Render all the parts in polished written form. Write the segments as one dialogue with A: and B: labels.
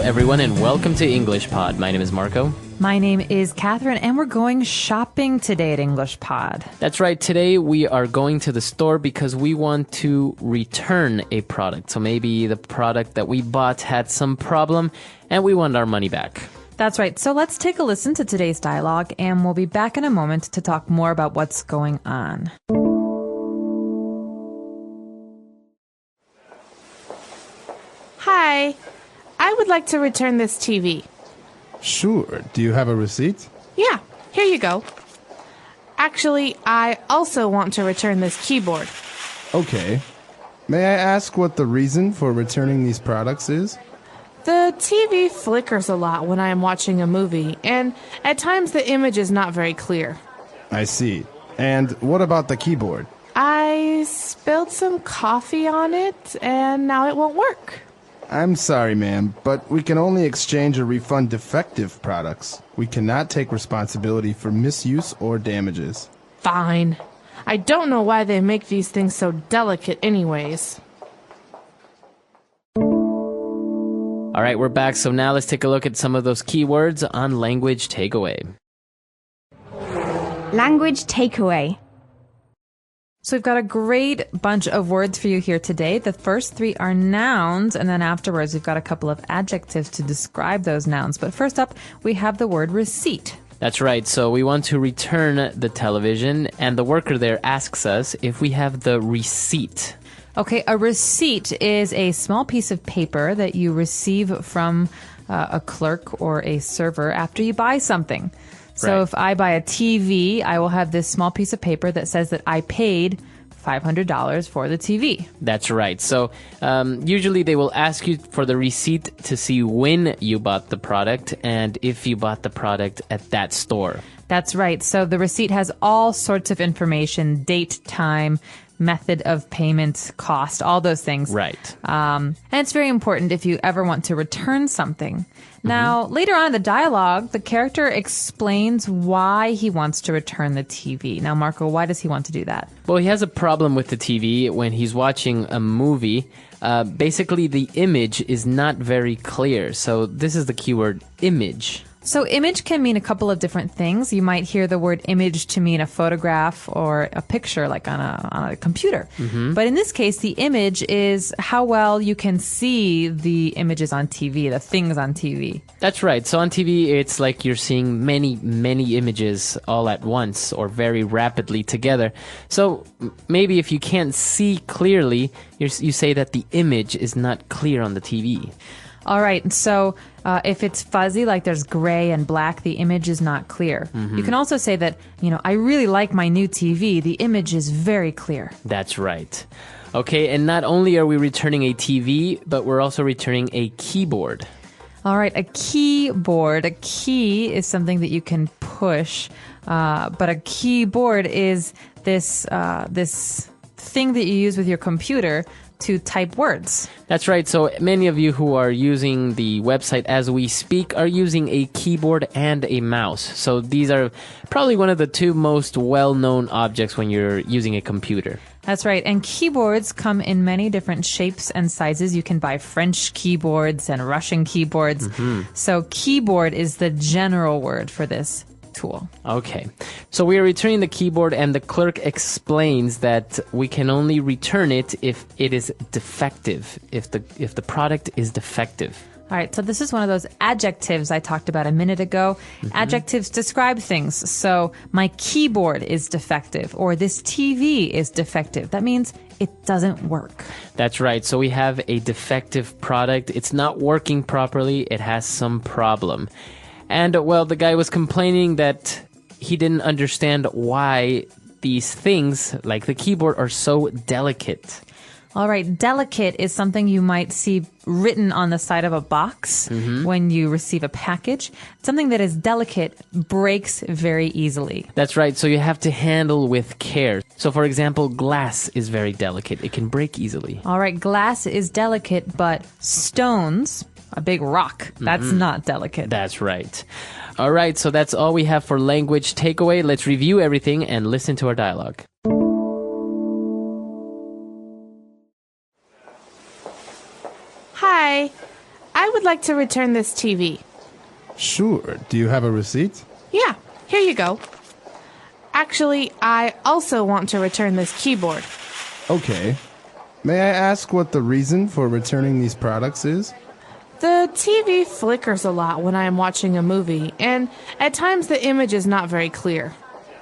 A: everyone, and welcome to English Pod. My name is Marco.
B: My name is Catherine, and we're going shopping today at English Pod.
A: That's right. Today we are going to the store because we want to return a product. So maybe the product that we bought had some problem, and we want our money back.
B: That's right. So let's take a listen to today's dialogue, and we'll be back in a moment to talk more about what's going on.
C: Hi, I would like to return this TV.
D: Sure. Do you have a receipt?
C: Yeah, here you go. Actually, I also want to return this keyboard.
D: Okay. May I ask what the reason for returning these products is?
C: The TV flickers a lot when I am watching a movie, and at times the image is not very clear.
D: I see. And what about the keyboard?
C: I spilled some coffee on it, and now it won't work.
D: I'm sorry, ma'am, but we can only exchange or refund defective products. We cannot take responsibility for misuse or damages.
C: Fine. I don't know why they make these things so delicate anyways.
A: All right, we're back. So now let's take a look at some of those keywords on Language Takeaway.
E: Language takeaway.
B: So we've got a great bunch of words for you here today. The first three are nouns, and then afterwards we've got a couple of adjectives to describe those nouns. But first up, we have the word receipt.
A: That's right. So we want to return the television, and the worker there asks us if we have the receipt.
B: Okay, a receipt is a small piece of paper that you receive from a clerk or a server after you buy something. So
A: Right.
B: if I buy a TV, I will have this small piece of paper that says that I paid $500 for the TV.
A: That's right. So usually they will ask you for the receipt to see when you bought the product and if you bought the product at that store.
B: That's right. So the receipt has all sorts of information, date, time, method of payment, cost, all those things.
A: Right.
B: And it's very important if you ever want to return something. Now, later on in the dialogue, the character explains why he wants to return the TV. Now, Marco, why does he want to do that?
A: Well, he has a problem with the TV when he's watching a movie. Basically, the image is not very clear. So this is the keyword image.
B: So image can mean a couple of different things. You might hear the word image to mean a photograph or a picture like on a computer. But in this case, the image is how well you can see the images on TV, the things on TV.
A: That's right. So on TV, it's like you're seeing many, many images all at once or very rapidly together. So maybe if you can't see clearly, you say that the image is not clear on the TV.
B: All right. So if it's fuzzy, like there's gray and black, the image is not clear. You can also say that, I really like my new TV. The image is very clear.
A: That's right. Okay, and not only are we returning a TV, but we're also returning a keyboard.
B: All right. A keyboard. A key is something that you can push, but a keyboard is this thing that you use with your computer to type words.
A: That's right. So many of you who are using the website as we speak are using a keyboard and a mouse. So these are probably one of the two most well-known objects when you're using a computer.
B: That's right. And keyboards come in many different shapes and sizes. You can buy French keyboards and Russian keyboards. So keyboard is the general word for this tool.
A: Okay. So we are returning the keyboard, and the clerk explains that we can only return it if it is defective, if the product is defective.
B: All right, so this is one of those adjectives I talked about a minute ago. Adjectives describe things. So my keyboard is defective, or this TV is defective. That means it doesn't work.
A: That's right. So we have a defective product. It's not working properly. It has some problem. And, well, the guy was complaining that he didn't understand why these things, like the keyboard, are so delicate.
B: All right, delicate is something you might see written on the side of a box when you receive a package. Something that is delicate breaks very easily.
A: That's right, so you have to handle with care. So, for example, glass is very delicate. It can break easily.
B: All right, glass is delicate, but stones, a big rock, that's not delicate.
A: That's right. All right, so that's all we have for language takeaway. Let's review everything and listen to our dialogue.
C: Hi, I would like to return this TV.
D: Sure. Do you have a receipt?
C: Yeah, here you go. Actually, I also want to return this keyboard.
D: Okay. May I ask what the reason for returning these products is?
C: The TV flickers a lot when I am watching a movie, and at times the image is not very clear.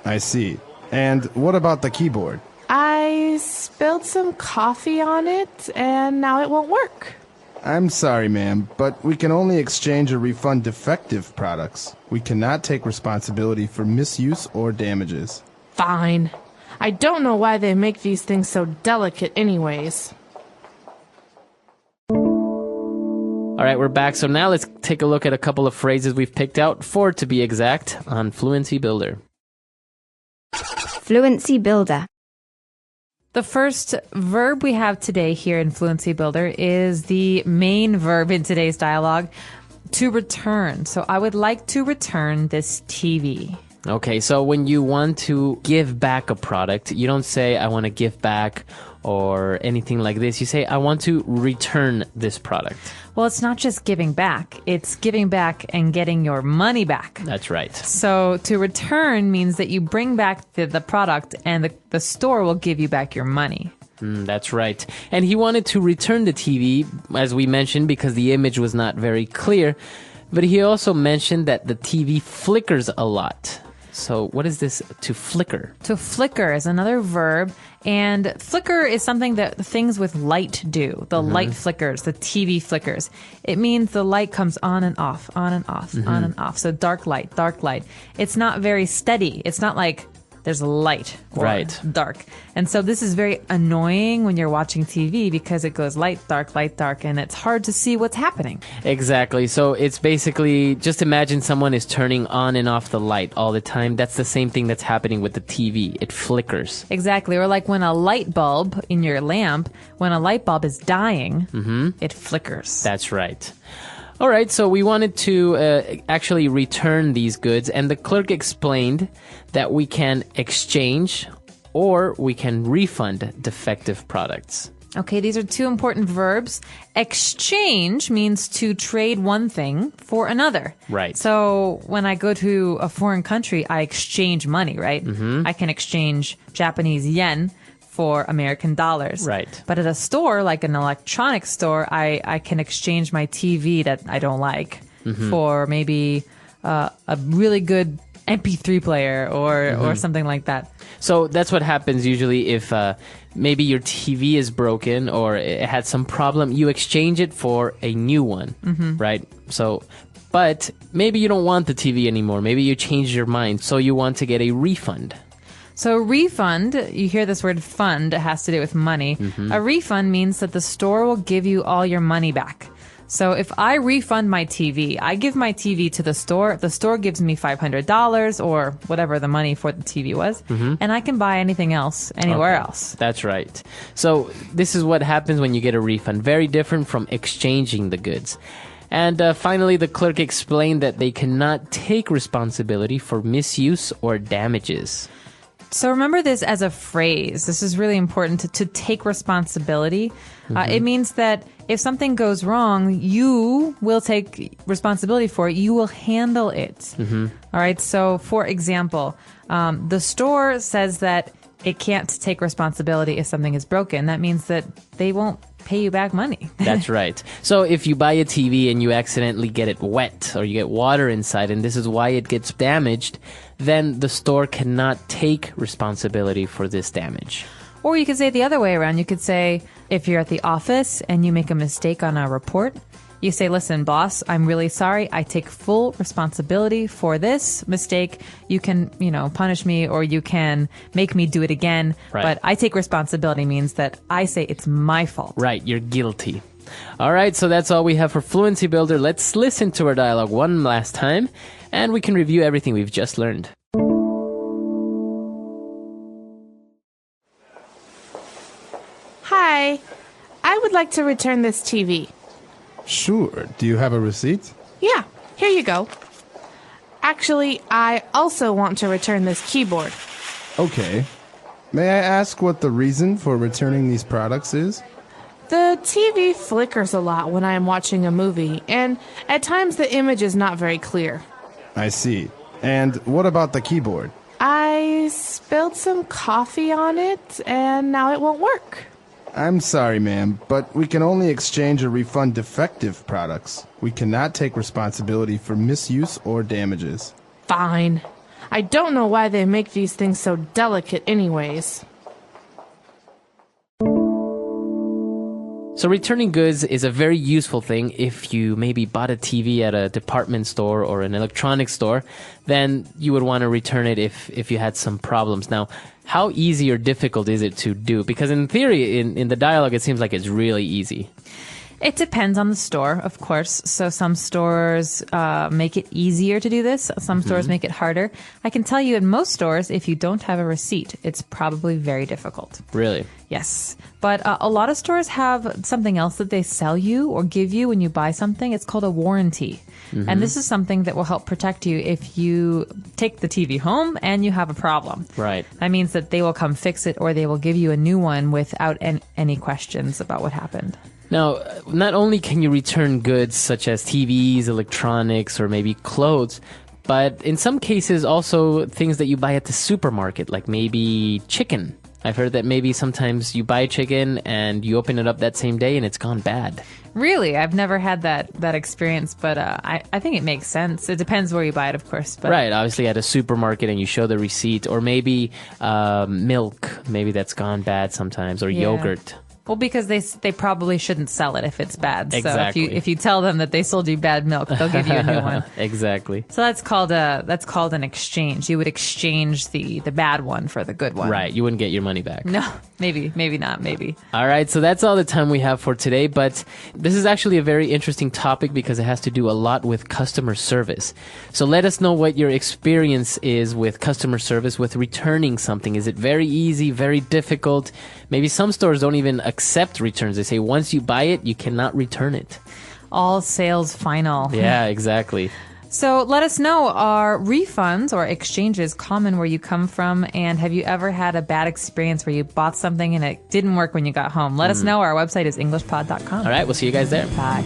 D: I see. And what about the keyboard?
C: I spilled some coffee on it, and now it won't work.
D: I'm sorry, ma'am, but we can only exchange or refund defective products. We cannot take responsibility for misuse or damages.
C: Fine. I don't know why they make these things so delicate anyways.
A: All right, we're back. So now let's take a look at a couple of phrases we've picked out, 4 to be exact, on Fluency Builder.
E: Fluency Builder.
B: The first verb we have today here in Fluency Builder is the main verb in today's dialogue, to return. So I would like to return this TV.
A: Okay, so when you want to give back a product, you don't say, I want to give back or anything like this. You say, I want to return this product.
B: Well, it's not just giving back. It's giving back and getting your money back.
A: That's right.
B: So to return means that you bring back the product and the store will give you back your money.
A: That's right. And he wanted to return the TV, as we mentioned, because the image was not very clear. But he also mentioned that the TV flickers a lot. So what is this, to flicker?
B: To flicker is another verb, and flicker is something that things with light do. The light flickers, the TV flickers. It means the light comes on and off, on and off, on and off. So dark light, dark light. It's not very steady. It's not like there's light or dark. And so this is very annoying when you're watching TV because it goes light, dark, and it's hard to see what's happening.
A: Exactly. So it's basically, just imagine someone is turning on and off the light all the time. That's the same thing that's happening with the TV. It flickers.
B: Exactly. Or like when a light bulb in your lamp, when a light bulb is dying, it flickers.
A: That's right. All right, so we wanted to actually return these goods, and the clerk explained that we can exchange or we can refund defective products.
B: Okay, these are two important verbs. Exchange means to trade one thing for another.
A: Right.
B: So when I go to a foreign country, I exchange money, right? I can exchange Japanese yen for American dollars.
A: Right.
B: But at a store, like an electronics store, I can exchange my TV that I don't like for maybe a really good MP3 player or something like that.
A: So that's what happens usually if maybe your TV is broken or it had some problem. You exchange it for a new one, right? So, but maybe you don't want the TV anymore. Maybe you changed your mind, so you want to get a refund.
B: So refund, you hear this word fund, it has to do with money. A refund means that the store will give you all your money back. So if I refund my TV, I give my TV to the store gives me $500 or whatever the money for the TV was, and I can buy anything else anywhere else.
A: That's right. So this is what happens when you get a refund. Very different from exchanging the goods. And finally, the clerk explained that they cannot take responsibility for misuse or damages.
B: So remember this as a phrase. This is really important to take responsibility. It means that if something goes wrong, you will take responsibility for it. You will handle it. All right. So for example, the store says that it can't take responsibility if something is broken. That means that they won't pay you back money.
A: That's right. So if you buy a TV and you accidentally get it wet or you get water inside and this is why it gets damaged, then the store cannot take responsibility for this damage.
B: Or you could say it the other way around. You could say if you're at the office and you make a mistake on a report, you say, listen, boss, I'm really sorry. I take full responsibility for this mistake. You can, punish me or you can make me do it again.
A: Right.
B: But I take responsibility means that I say it's my fault.
A: Right. You're guilty. All right. So that's all we have for Fluency Builder. Let's listen to our dialogue one last time and we can review everything we've just learned.
C: Hi. I would like to return this TV.
D: Sure. Do you have a receipt?
C: Yeah, here you go. Actually, I also want to return this keyboard.
D: Okay. May I ask what the reason for returning these products is?
C: The TV flickers a lot when I am watching a movie, and at times the image is not very clear.
D: I see. And what about the keyboard?
C: I spilled some coffee on it, and now it won't work.
D: I'm sorry, ma'am, but we can only exchange or refund defective products. We cannot take responsibility for misuse or damages.
C: Fine. I don't know why they make these things so delicate anyways.
A: So returning goods is a very useful thing. If you maybe bought a TV at a department store or an electronics store, then you would want to return it if you had some problems. Now, how easy or difficult is it to do? Because in theory, in the dialogue, it seems like it's really easy.
B: It depends on the store, of course. So some stores make it easier to do this. Some stores make it harder. I can tell you in most stores, if you don't have a receipt, it's probably very difficult.
A: Really?
B: Yes. But a lot of stores have something else that they sell you or give you when you buy something. It's called a warranty. And this is something that will help protect you if you take the TV home and you have a problem.
A: Right.
B: That means that they will come fix it or they will give you a new one without any questions about what happened.
A: Now, not only can you return goods such as TVs, electronics, or maybe clothes, but in some cases also things that you buy at the supermarket, like maybe chicken. I've heard that maybe sometimes you buy chicken and you open it up that same day and it's gone bad.
B: Really? I've never had that experience, but I think it makes sense. It depends where you buy it, of course. But
A: Right, obviously at a supermarket and you show the receipt, or maybe milk, maybe that's gone bad sometimes, or
B: Yeah.
A: yogurt.
B: Well, because they probably shouldn't sell it if it's bad.
A: Exactly.
B: So if you tell them that they sold you bad milk, they'll give you a new one.
A: Exactly.
B: So that's called an exchange. You would exchange the bad one for the good one.
A: Right, you wouldn't get your money back.
B: No, maybe not. Maybe.
A: All right, so that's all the time we have for today, but this is actually a very interesting topic because it has to do a lot with customer service. So let us know what your experience is with customer service, with returning something. Is it very easy, very difficult? Maybe some stores don't even accept returns. They say once you buy it, you cannot return it.
B: All sales final.
A: Yeah, exactly.
B: So let us know, are refunds or exchanges common where you come from? And have you ever had a bad experience where you bought something and it didn't work when you got home? Let us know. Our website is englishpod.com.
A: All right, we'll see you guys there.
B: Bye.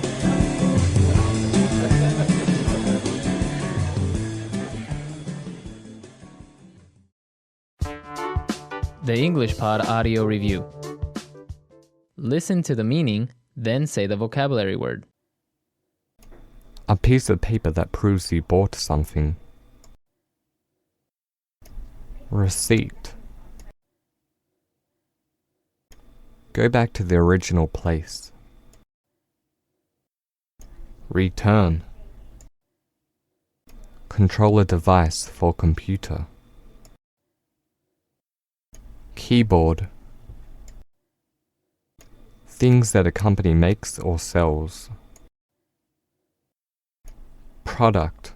A: The English Pod Audio Review. Listen to the meaning, then say the vocabulary word.
E: A piece of paper that proves you bought something. Receipt. Go back to the original place. Return. Controller device for computer. Keyboard. Things that a company makes or sells. Product.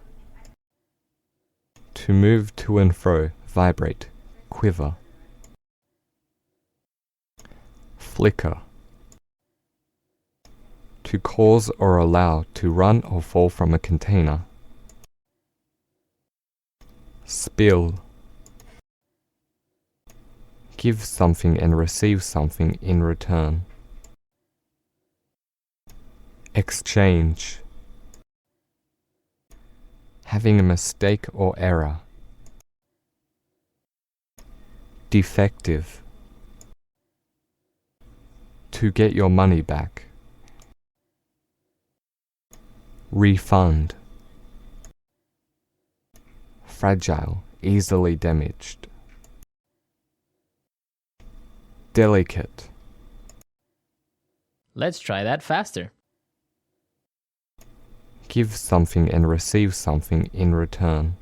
E: To move to and fro, vibrate, quiver. Flicker. To cause or allow to run or fall from a container. Spill. Give something and receive something in return. Exchange. Having a mistake or error. Defective. To get your money back. Refund. Fragile, easily damaged. Delicate.
A: Let's try that faster.
E: Give something and receive something in return.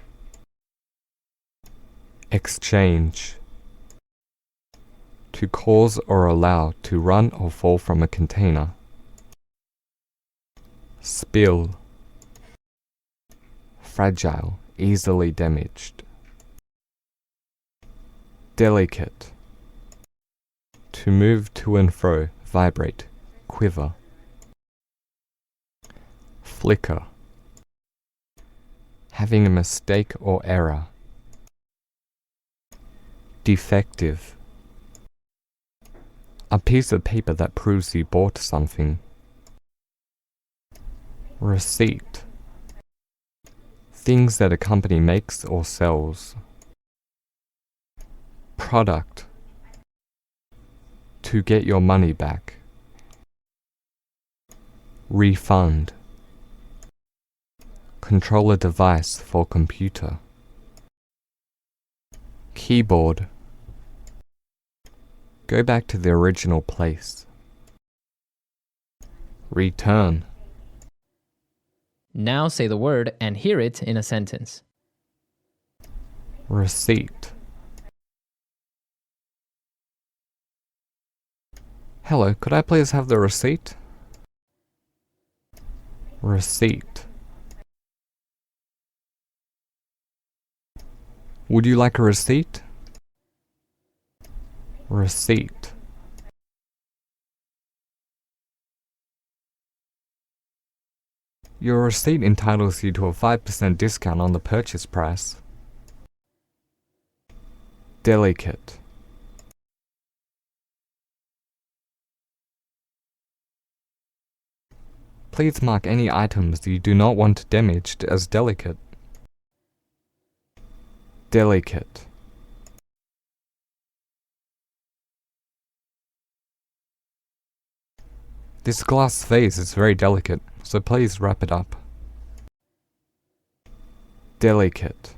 E: Exchange. To cause or allow to run or fall from a container. Spill. Fragile, easily damaged. Delicate. To move to and fro, vibrate, quiver. Flicker. Having a mistake or error. Defective. A piece of paper that proves you bought something. Receipt. Things that a company makes or sells. Product. To get your money back. Refund. Controller device for computer. Keyboard. Go back to the original place. Return.
A: Now say the word and hear it in a sentence.
E: Receipt. Hello, could I please have the receipt? Receipt. Would you like a receipt? Receipt. Your receipt entitles you to a 5% discount on the purchase price. Delicate. Please mark any items you do not want damaged as delicate. Delicate. This glass vase is very delicate, so please wrap it up. Delicate.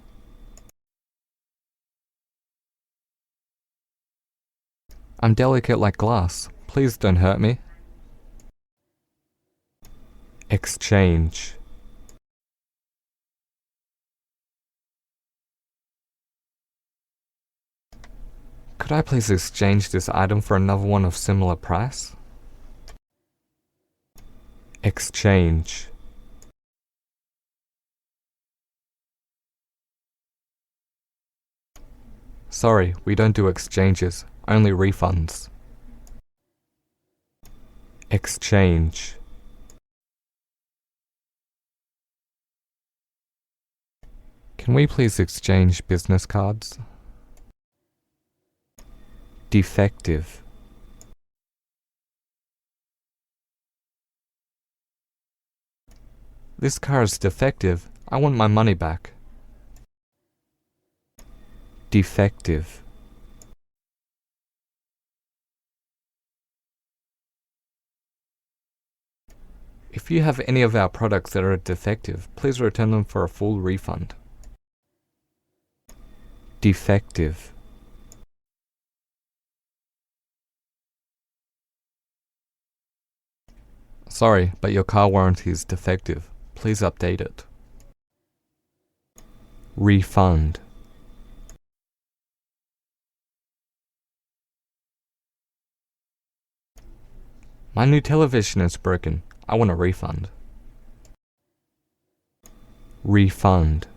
E: I'm delicate like glass. Please don't hurt me. Exchange. Could I please exchange this item for another one of similar price? Exchange. Sorry, we don't do exchanges, only refunds. Exchange. Can we please exchange business cards? Defective. This car is defective. I want my money back. Defective. If you have any of our products that are defective, please return them for a full refund. Defective. Sorry, but your car warranty is defective. Please update it. Refund. My new television is broken. I want a refund. Refund.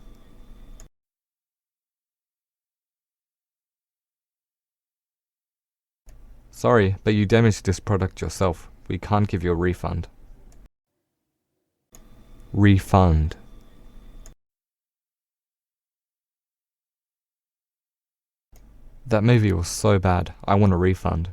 E: Sorry, but you damaged this product yourself. We can't give you a refund. Refund. That movie was so bad. I want a refund.